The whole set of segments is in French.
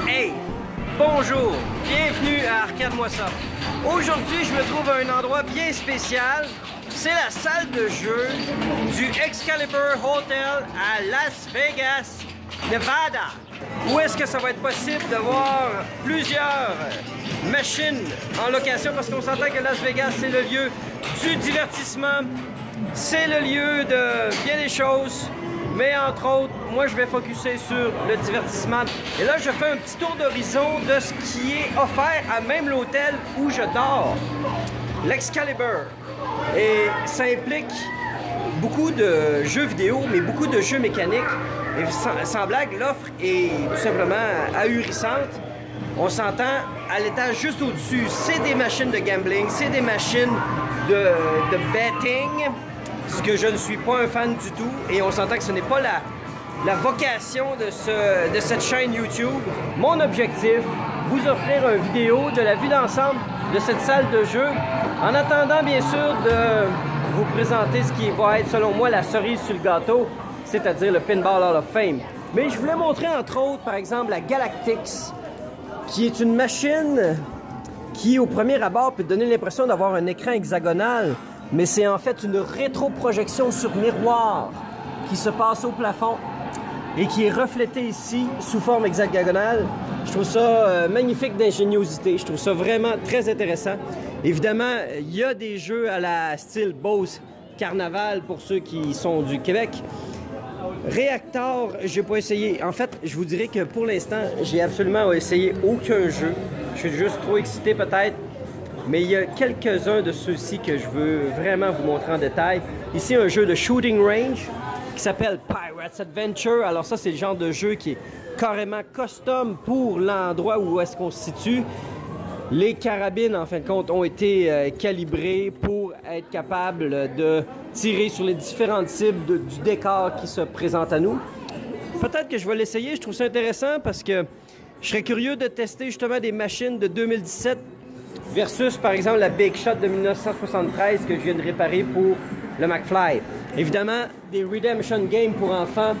Hey! Bonjour! Bienvenue à Arcade-moi ça! Aujourd'hui, je me trouve à un endroit bien spécial. C'est la salle de jeu du Excalibur Hotel à Las Vegas, Nevada. Où est-ce que ça va être possible de voir plusieurs machines en location? Parce qu'on s'entend que Las Vegas, c'est le lieu du divertissement. C'est le lieu de bien des choses. Mais entre autres, moi je vais focusser sur le divertissement. Et là, je fais un petit tour d'horizon de ce qui est offert à même l'hôtel où je dors. L'Excalibur. Et ça implique beaucoup de jeux vidéo, mais beaucoup de jeux mécaniques. Et sans blague, l'offre est tout simplement ahurissante. On s'entend à l'étage juste au-dessus, c'est des machines de gambling, c'est des machines de betting. Ce que je ne suis pas un fan du tout, et on s'entend que ce n'est pas la vocation de cette chaîne YouTube. Mon objectif, vous offrir une vidéo de la vue d'ensemble de cette salle de jeu, en attendant bien sûr de vous présenter ce qui va être selon moi la cerise sur le gâteau, c'est-à-dire le Pinball Hall of Fame. Mais je voulais montrer entre autres par exemple la Galactix, qui est une machine qui au premier abord peut donner l'impression d'avoir un écran hexagonal, mais c'est en fait une rétroprojection sur miroir qui se passe au plafond et qui est reflétée ici sous forme hexagonale. Je trouve ça magnifique d'ingéniosité. Je trouve ça vraiment très intéressant. Évidemment, il y a des jeux à la style Bose Carnaval pour ceux qui sont du Québec. Reactor, j'ai pas essayé. En fait, je vous dirais que pour l'instant, j'ai absolument essayé aucun jeu. Je suis juste trop excité peut-être. Mais il y a quelques-uns de ceux-ci que je veux vraiment vous montrer en détail. Ici, un jeu de shooting range qui s'appelle Pirates Adventure. Alors ça, c'est le genre de jeu qui est carrément custom pour l'endroit où est-ce qu'on se situe. Les carabines, en fin de compte, ont été calibrées pour être capables de tirer sur les différentes cibles du décor qui se présente à nous. Peut-être que je vais l'essayer. Je trouve ça intéressant parce que je serais curieux de tester justement des machines de 2017 versus, par exemple, la Big Shot de 1973 que je viens de réparer pour le McFly. Évidemment, des Redemption Games pour enfants,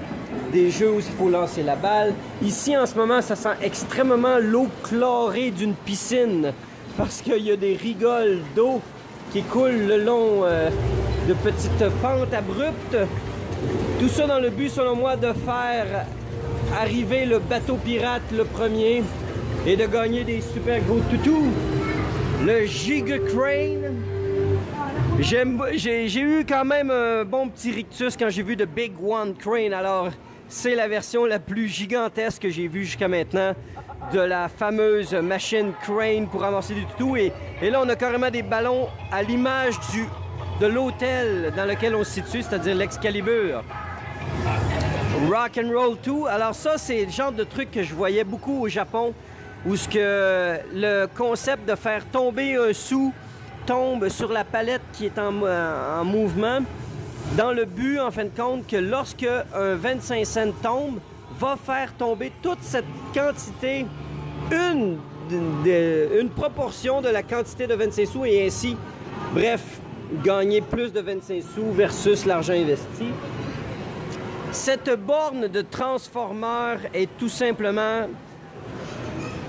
des jeux où il faut lancer la balle. Ici, en ce moment, ça sent extrêmement l'eau chlorée d'une piscine parce qu'il y a des rigoles d'eau qui coulent le long de petites pentes abruptes. Tout ça dans le but, selon moi, de faire arriver le bateau pirate le premier et de gagner des super gros toutous. Le Giga Crane. J'ai eu quand même un bon petit rictus quand j'ai vu The Big One Crane. Alors, c'est la version la plus gigantesque que j'ai vue jusqu'à maintenant de la fameuse machine Crane pour avancer du toutou. Et là, on a carrément des ballons à l'image de l'hôtel dans lequel on se situe, c'est-à-dire l'Excalibur. Rock and Roll 2. Alors ça, c'est le genre de truc que je voyais beaucoup au Japon, où ce que le concept de faire tomber un sou tombe sur la palette qui est en mouvement, dans le but, en fin de compte, que lorsque un 25 cents tombe, va faire tomber toute cette quantité, une proportion de la quantité de 25 sous et ainsi, bref, gagner plus de 25 sous versus l'argent investi. Cette borne de transformeur est tout simplement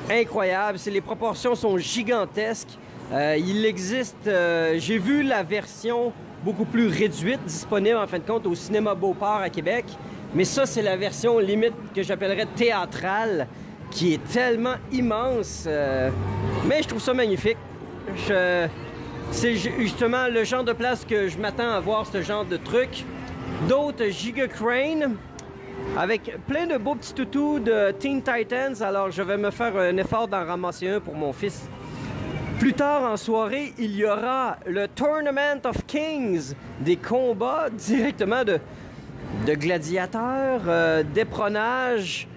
incroyable. Les proportions sont gigantesques. Il existe, j'ai vu la version beaucoup plus réduite disponible en fin de compte au cinéma Beauport à Québec, mais ça c'est la version limite que j'appellerais théâtrale, qui est tellement immense, mais je trouve ça magnifique. C'est justement le genre de place que je m'attends à voir, ce genre de truc. D'autres Giga Crane avec plein de beaux petits toutous de Teen Titans. Alors je vais me faire un effort d'en ramasser un pour mon fils. Plus tard en soirée, il y aura le Tournament of Kings, des combats directement de gladiateurs, d'éperonnage,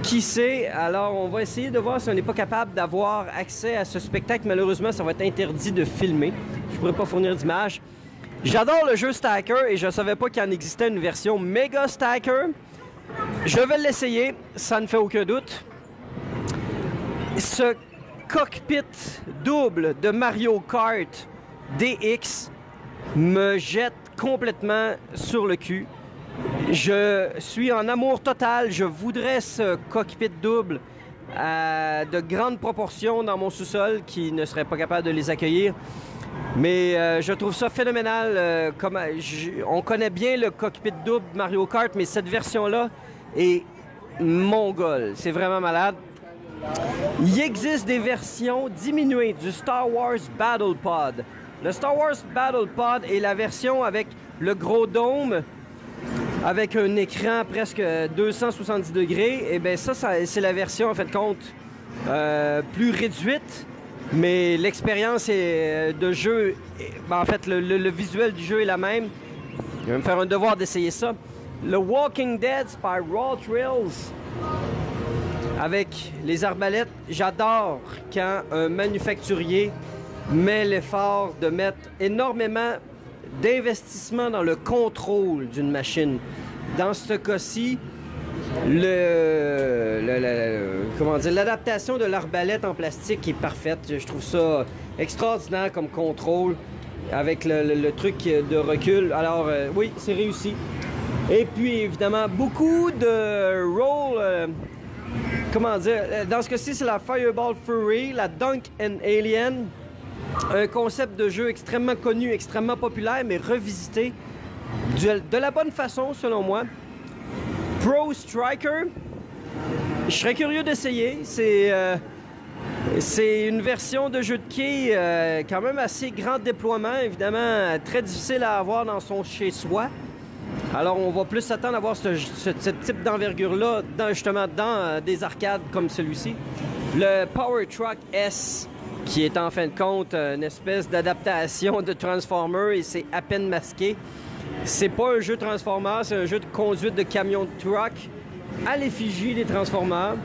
qui sait. Alors on va essayer de voir si on n'est pas capable d'avoir accès à ce spectacle. Malheureusement, ça va être interdit de filmer. Je ne pourrais pas fournir d'images. J'adore le jeu Stacker et je ne savais pas qu'il en existait une version Mega Stacker. Je vais l'essayer, ça ne fait aucun doute. Ce cockpit double de Mario Kart DX me jette complètement sur le cul. Je suis en amour total. Je voudrais ce cockpit double à de grandes proportions dans mon sous-sol qui ne serait pas capable de les accueillir. Mais je trouve ça phénoménal. On connaît bien le cockpit double Mario Kart, mais cette version-là est mongole. C'est vraiment malade. Il existe des versions diminuées du Star Wars Battle Pod. Le Star Wars Battle Pod est la version avec le gros dôme, avec un écran presque 270 degrés. Et bien ça c'est la version en fait de compte plus réduite. Mais l'expérience de jeu, en fait, le visuel du jeu est la même. Je vais me faire un devoir d'essayer ça. Le Walking Dead par Raw Thrills avec les arbalètes. J'adore quand un manufacturier met l'effort de mettre énormément d'investissement dans le contrôle d'une machine. Dans ce cas-ci, l'adaptation de l'arbalète en plastique est parfaite. Je trouve ça extraordinaire comme contrôle avec le truc de recul. Alors oui, c'est réussi. Et puis évidemment beaucoup de rôles, comment dire, dans ce cas-ci c'est la Fireball Fury, la Dunk and Alien, un concept de jeu extrêmement connu, extrêmement populaire mais revisité de la bonne façon selon moi. Pro Striker, je serais curieux d'essayer. C'est une version de jeu de quilles quand même assez grand déploiement, évidemment très difficile à avoir dans son chez-soi. Alors on va plus s'attendre à voir ce type d'envergure-là justement dans des arcades comme celui-ci. Le Power Truck S, qui est en fin de compte une espèce d'adaptation de Transformer et c'est à peine masqué. C'est pas un jeu Transformers, c'est un jeu de conduite de camion de truck à l'effigie des Transformers.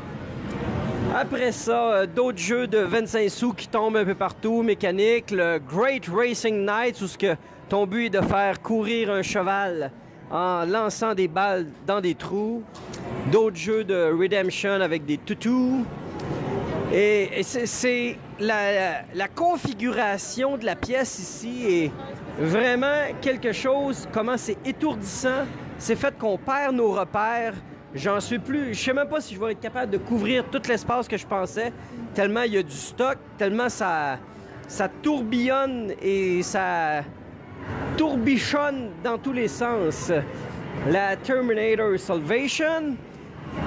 Après ça, d'autres jeux de 25 sous qui tombent un peu partout, mécanique. Le Great Racing Nights, où ton but est de faire courir un cheval en lançant des balles dans des trous. D'autres jeux de Redemption avec des toutous. Et c'est la configuration de la pièce ici est vraiment quelque chose, comment c'est étourdissant. C'est fait qu'on perd nos repères. J'en suis plus... Je sais même pas si je vais être capable de couvrir tout l'espace que je pensais, tellement il y a du stock, tellement ça tourbillonne et ça tourbichonne dans tous les sens. La Terminator Salvation.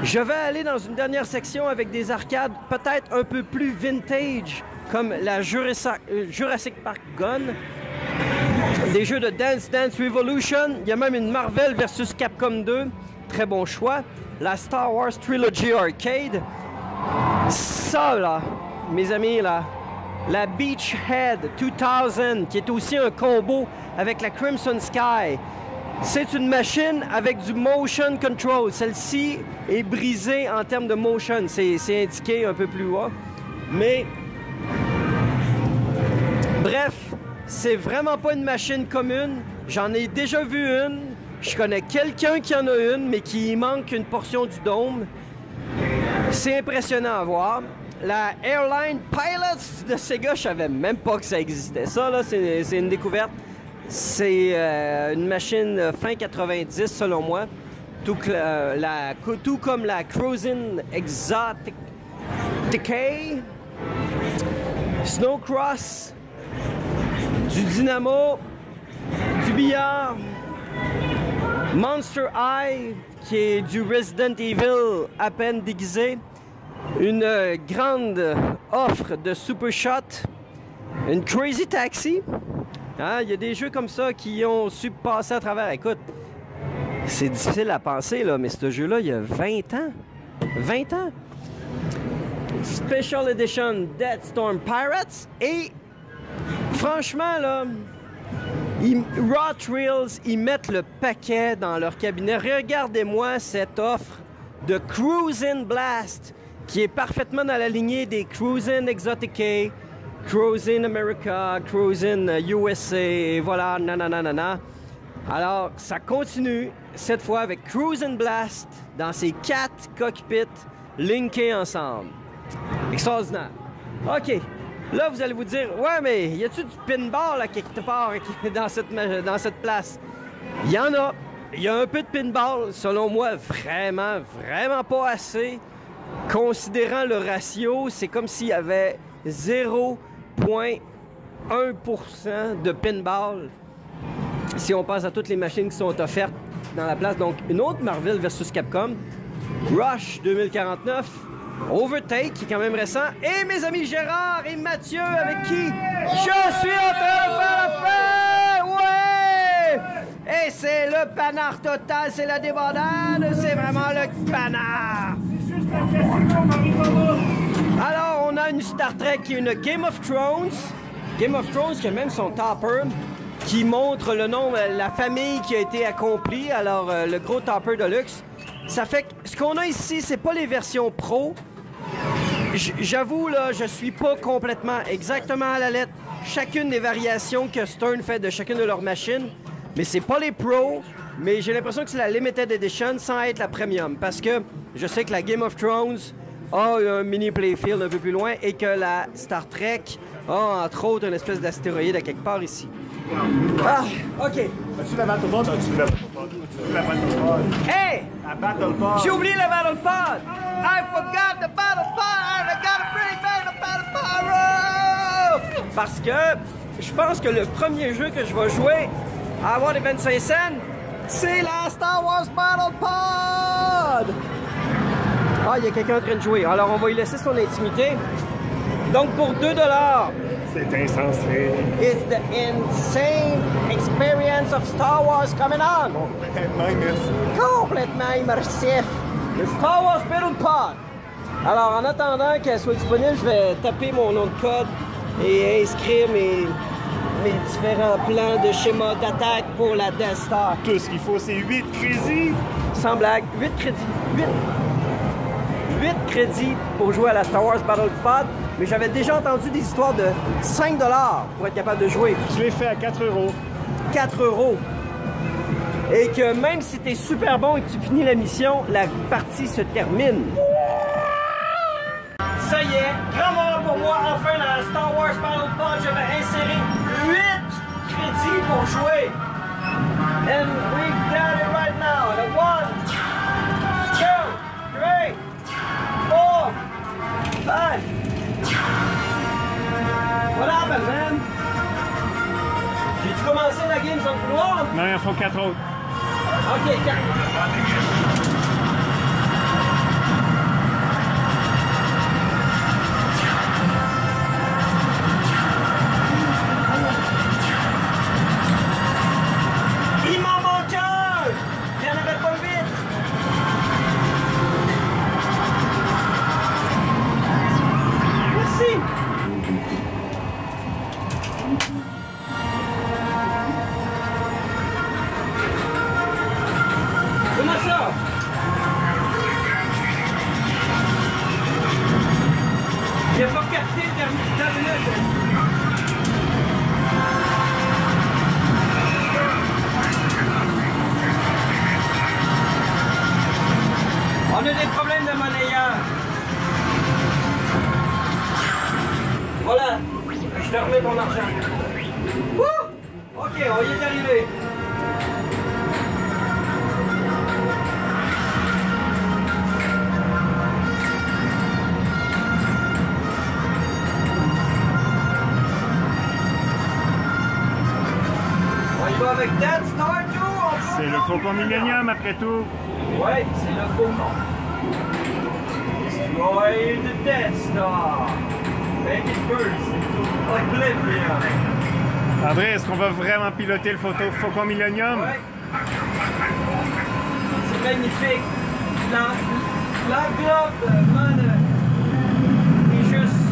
Je vais aller dans une dernière section avec des arcades peut-être un peu plus vintage, comme la Jurassic Park Gun. Des jeux de Dance Dance Revolution. Il y a même une Marvel vs Capcom 2. Très bon choix. La Star Wars Trilogy Arcade. Ça, là, mes amis, là. La Beachhead 2000, qui est aussi un combo avec la Crimson Sky. C'est une machine avec du motion control. Celle-ci est brisée en termes de motion. C'est indiqué un peu plus haut. Mais, bref, c'est vraiment pas une machine commune. J'en ai déjà vu une. Je connais quelqu'un qui en a une, mais qui manque une portion du dôme. C'est impressionnant à voir. La Airline Pilots de Sega, je savais même pas que ça existait. Ça, là, c'est une découverte. C'est une machine fin 90, selon moi. Tout comme la Cruisin' Exotic Decay, Snowcross, du dynamo, du billard, Monster High, qui est du Resident Evil à peine déguisé, une grande offre de Super Shot, une Crazy Taxi. Hein, il y a des jeux comme ça qui ont su passer à travers. Écoute, c'est difficile à penser, là, mais ce jeu-là, il y a 20 ans. 20 ans. Special Edition Dead Storm Pirates. Et franchement, là, Raw Thrills, ils mettent le paquet dans leur cabinet. Regardez-moi cette offre de Cruisin' Blast, qui est parfaitement dans la lignée des Cruisin' Exotic, Cruisin' America, Cruisin' USA, et voilà, nanana. Alors, ça continue, cette fois avec Cruisin' Blast, dans ces 4 cockpits linkés ensemble. Extraordinaire. OK. Là, vous allez vous dire, ouais, mais y a-tu du pinball là, quelque part dans cette place? Il y en a. Il y a un peu de pinball, selon moi, vraiment pas assez. Considérant le ratio, c'est comme s'il y avait 0,1% de pinball si on pense à toutes les machines qui sont offertes dans la place. Donc, une autre Marvel versus Capcom, Rush 2049, Overtake, qui est quand même récent, et mes amis Gérard et Mathieu, avec qui je suis en train de faire la fête! Ouais! Et c'est le panard total, c'est la débandade, c'est vraiment le panard! Alors, on a une Star Trek qui est une Game of Thrones. Game of Thrones qui a même son topper qui montre le nom, la famille qui a été accomplie. Alors, le gros topper de luxe. Ça fait que ce qu'on a ici, c'est pas les versions pro. J'avoue, là, je suis pas complètement exactement à la lettre chacune des variations que Stern fait de chacune de leurs machines. Mais c'est pas les pros. Mais j'ai l'impression que c'est la Limited Edition sans être la Premium. Parce que je sais que la Game of Thrones a un mini playfield un peu plus loin et que la Star Trek a, entre autres, une espèce d'astéroïde à quelque part ici. Ah, OK. As-tu la Battle Pod? As-tu la Battle Pod? As-tu la Battle Pod? Hey! La Battle Pod! J'ai oublié la Battle Pod! I forgot the Battle Pod! I gotta bring back the Battle Pod! Parce que je pense que le premier jeu que je vais jouer à avoir des 25 cents, c'est la Star Wars Battle Pod! Ah, il y a quelqu'un en train de jouer. Alors, on va lui laisser son intimité. Donc, pour 2 $, c'est insensé. It's the insane experience of Star Wars coming on. Complètement immersif. Complètement immersif. Le Star Wars Battle Pod. Alors, en attendant qu'elle soit disponible, je vais taper mon nom de code et inscrire mes différents plans de schéma d'attaque pour la Death Star. Tout ce qu'il faut, c'est 8 crédits. Sans blague, 8 crédits. 8 crédits pour jouer à la Star Wars Battle Pod. Mais j'avais déjà entendu des histoires de 5 $ pour être capable de jouer. Je l'ai fait à 4 €. 4 €. Et que même si t'es super bon et que tu finis la mission, la partie se termine. Ça y est, grand moment pour moi, enfin dans la Star Wars Battle Pod, je vais insérer 8 crédits pour jouer. And we've got it right now. And 1, 2, 3, 4, 5. What happened, man? J'ai-tu commencé la game sans le vouloir? Non, il en faut 4 autres. Ok, 4. Il m'en manque un! Il n'y en avait pas 8. Merci! Comment ça? Il n'a pas capté le dernier. On a des problèmes de monnayage. Voilà, je te remets mon argent. Wouh! Ok, on y est arrivé. On y va avec Death Star 2. C'est le Faucon Millennium après tout. Ouais, c'est le Faucon. Destroy the Death Star. Make it burst into oblivion. André, est-ce qu'on va vraiment piloter le Faucon Millennium? Ouais. C'est magnifique. L'enveloppe, man, est juste...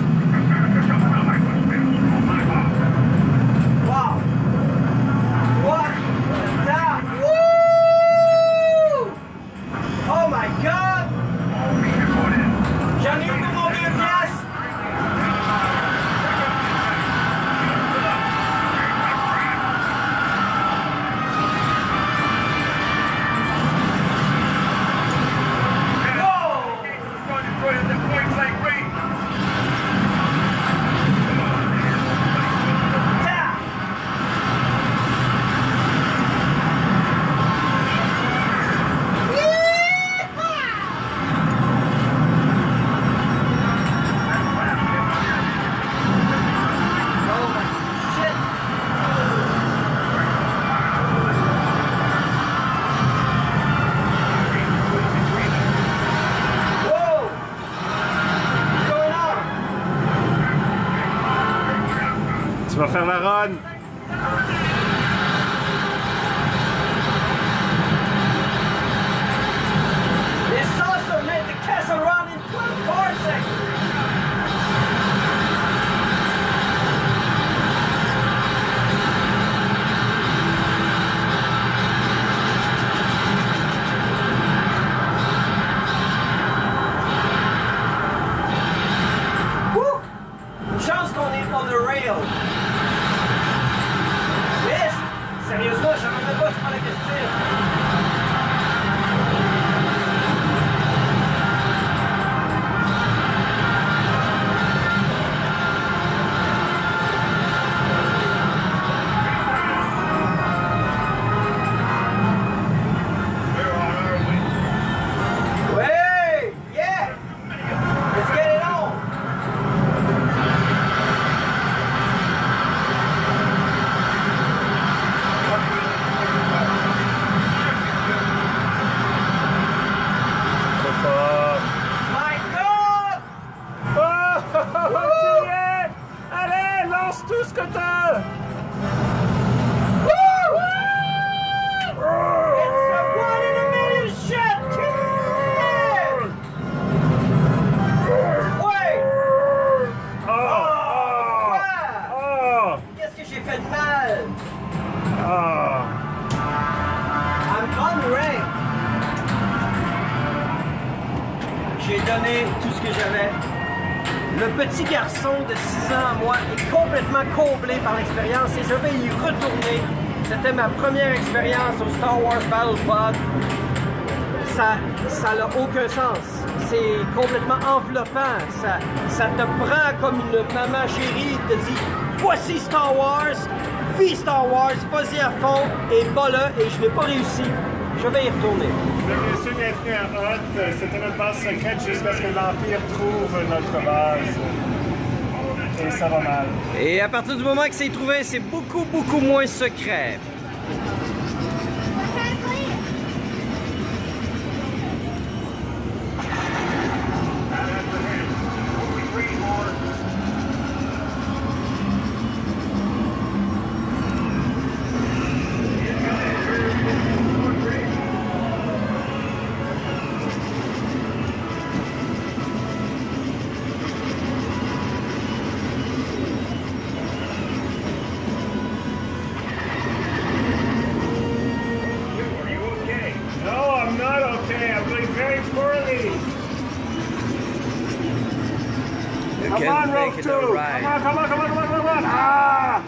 Wow! What the... Woo! Oh my God! J'en ai eu pour mon 2 piastres! donné tout ce que j'avais. Le petit garçon de 6 ans à moi est complètement comblé par l'expérience et je vais y retourner. C'était ma première expérience au Star Wars Battle Pod. Ça n'a aucun sens. C'est complètement enveloppant. Ça te prend comme une maman chérie, te dit voici Star Wars, vis Star Wars, vas-y à fond et bas-le, et je n'ai pas réussi. Je vais y retourner. Bien sûr, bienvenue à Hoth. C'était notre base secrète jusqu'à ce que l'Empire trouve notre base. Et ça va mal. Et à partir du moment que c'est trouvé, c'est beaucoup moins secret.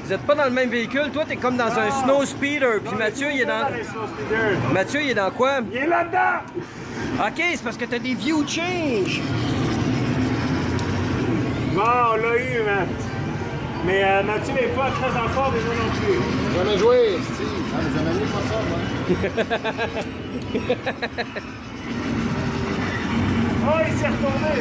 Vous n'êtes pas dans le même véhicule, toi t'es comme dans un snow speeder, puis Mathieu il est dans... Mathieu il est dans quoi? Il est là-dedans! Ok, c'est parce que t'as des view change! Bon, on l'a eu, Matt. Mais Mathieu n'est pas très en forme, et moi non plus. Jamais joué, Steve. Ah, mais j'en ai mis pas ça, moi. Oh, il s'est retourné!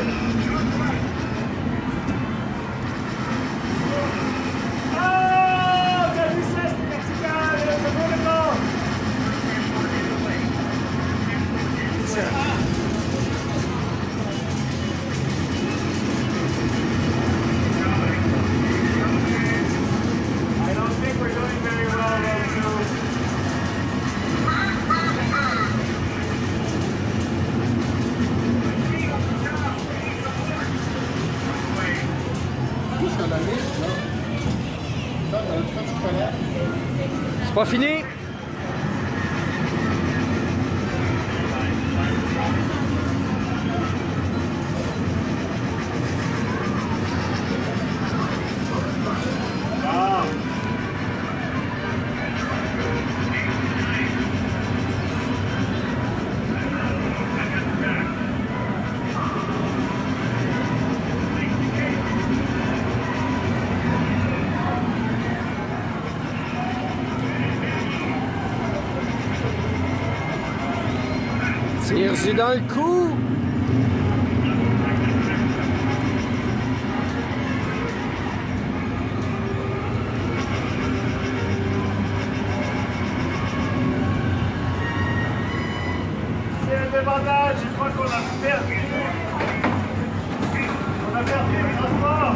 C'est pas fini? Tire-y dans le cou! C'est un démontage, je crois qu'on a perdu. On a perdu le transport.